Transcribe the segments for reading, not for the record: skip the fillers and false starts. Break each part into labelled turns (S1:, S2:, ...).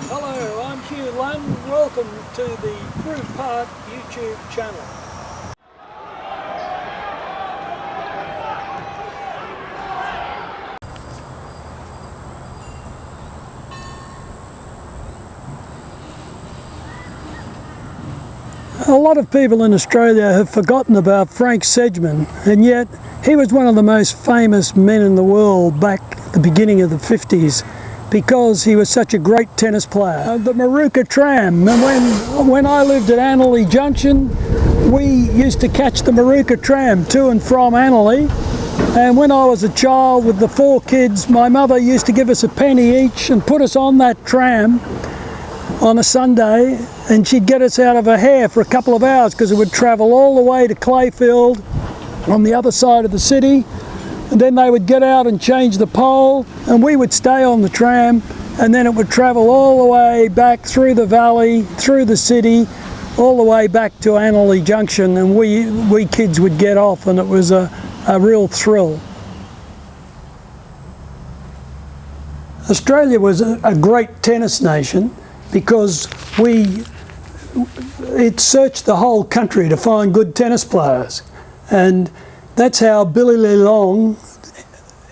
S1: Hello, I'm Hugh Lunn. Welcome to the Frew YouTube channel. A lot of people in Australia have forgotten about Frank Sedgman, and yet he was one of the most famous men in the world back at the beginning of the 50s because he was such a great tennis player. The Maruka Tram, and when I lived at Annerley Junction, we used to catch the Maruka Tram to and from Annerley. And when I was a child with the 4 kids, my mother used to give us a penny each and put us on that tram on a Sunday, and she'd get us out of her hair for a couple of hours because it would travel all the way to Clayfield on the other side of the city, and then they would get out and change the pole and we would stay on the tram, and then it would travel all the way back through the valley, through the city, all the way back to Annerley Junction, and we kids would get off, and it was a real thrill. Australia was a great tennis nation because it searched the whole country to find good tennis players, and that's how Billy Lee Long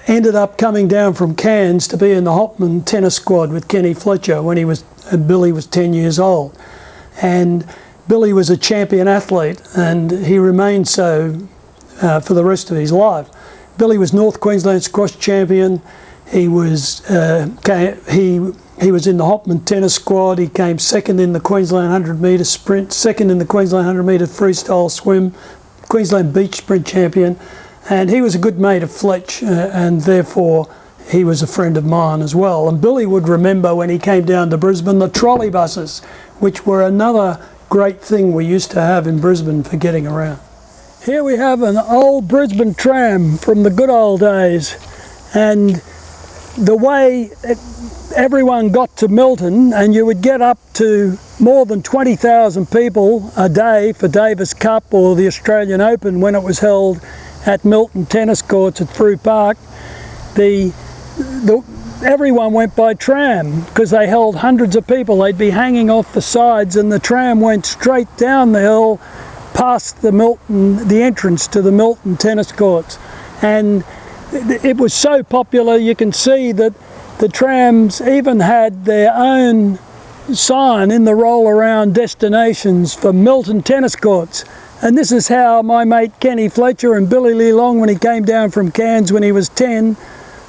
S1: ended up coming down from Cairns to be in the Hopman tennis squad with Kenny Fletcher when Billy was 10 years old. And Billy was a champion athlete, and he remained so for the rest of his life. Billy was North Queensland squash champion. He was he was in the Hopman tennis squad. He came second in the Queensland 100 metre sprint, second in the Queensland 100 metre freestyle swim, Queensland beach sprint champion, and he was a good mate of Fletch, and therefore he was a friend of mine as well. And Billy would remember when he came down to Brisbane the trolley buses, which were another great thing we used to have in Brisbane for getting around. Here we have an old Brisbane tram from the good old days, and the way everyone got to Milton, and you would get up to more than 20,000 people a day for Davis Cup or the Australian Open when it was held at Milton Tennis Courts at Frew Park. Everyone went by tram because they held hundreds of people. They'd be hanging off the sides, and the tram went straight down the hill past the entrance to the Milton Tennis Courts. And it was so popular, you can see that the trams even had their own sign in the roll-around destinations for Milton Tennis Courts. And this is how my mate Kenny Fletcher and Billy Lee Long, when he came down from Cairns when he was 10,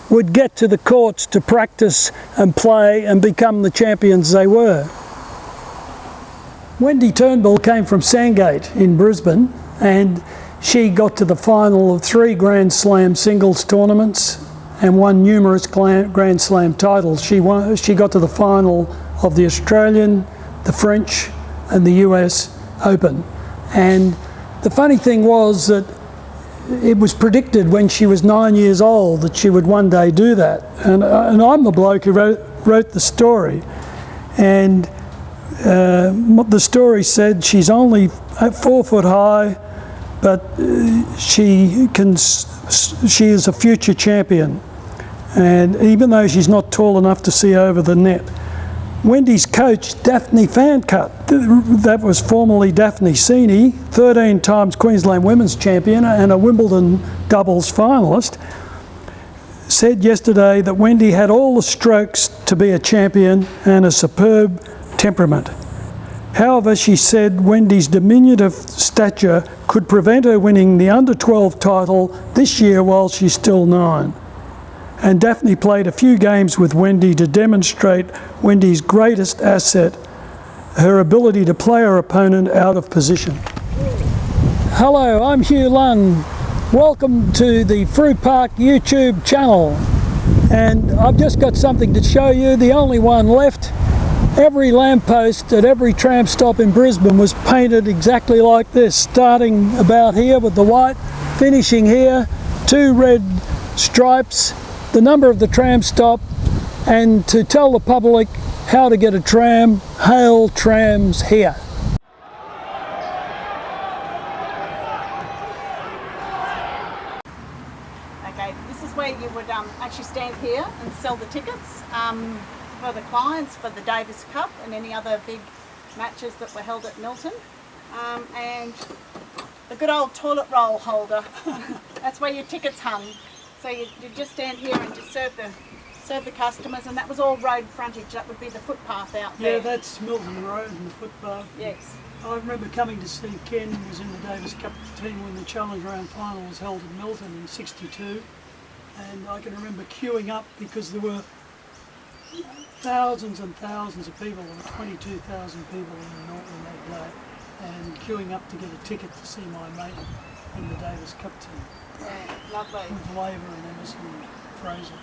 S1: would get to the courts to practice and play and become the champions they were. Wendy Turnbull came from Sandgate in Brisbane, and she got to the final of 3 Grand Slam singles tournaments and won numerous Grand Slam titles. She got to the final of the Australian, the French and the US Open. And the funny thing was that it was predicted when she was 9 years old that she would one day do that. And I'm the bloke who wrote the story. And the story said she's only 4 foot high, but she is a future champion. And even though she's not tall enough to see over the net. Wendy's coach, Daphne Fancutt, that was formerly Daphne Seeney, 13 times Queensland Women's Champion and a Wimbledon doubles finalist, said yesterday that Wendy had all the strokes to be a champion and a superb temperament. However, she said Wendy's diminutive stature could prevent her winning the under-12 title this year while she's still 9. And Daphne played a few games with Wendy to demonstrate Wendy's greatest asset, her ability to play her opponent out of position. Hello, I'm Hugh Lunn. Welcome to the Frew YouTube channel. And I've just got something to show you, the only one left. Every lamppost at every tram stop in Brisbane was painted exactly like this, starting about here with the white, finishing here, 2 red stripes, the number of the tram stop, and to tell the public how to get a tram, hail trams here. Okay, this is where you would actually stand here and sell the tickets.
S2: for the clients for the Davis Cup and any other big matches that were held at Milton. And the good old toilet roll holder. That's where your tickets hung. So you just stand here and just serve the customers, and that was all road frontage. That would be the footpath out there.
S1: Yeah, that's Milton Road and the footpath.
S2: Yes.
S1: I remember coming to see Ken was in the Davis Cup team when the Challenge Round final was held in Milton in '62, and I can remember queuing up because there were thousands and thousands of people. There were 22,000 people in Milton that day, and queuing up to get a ticket to see my mate in the Davis Cup team.
S2: Yeah, lovely.
S1: With Laver and Emerson and Fraser.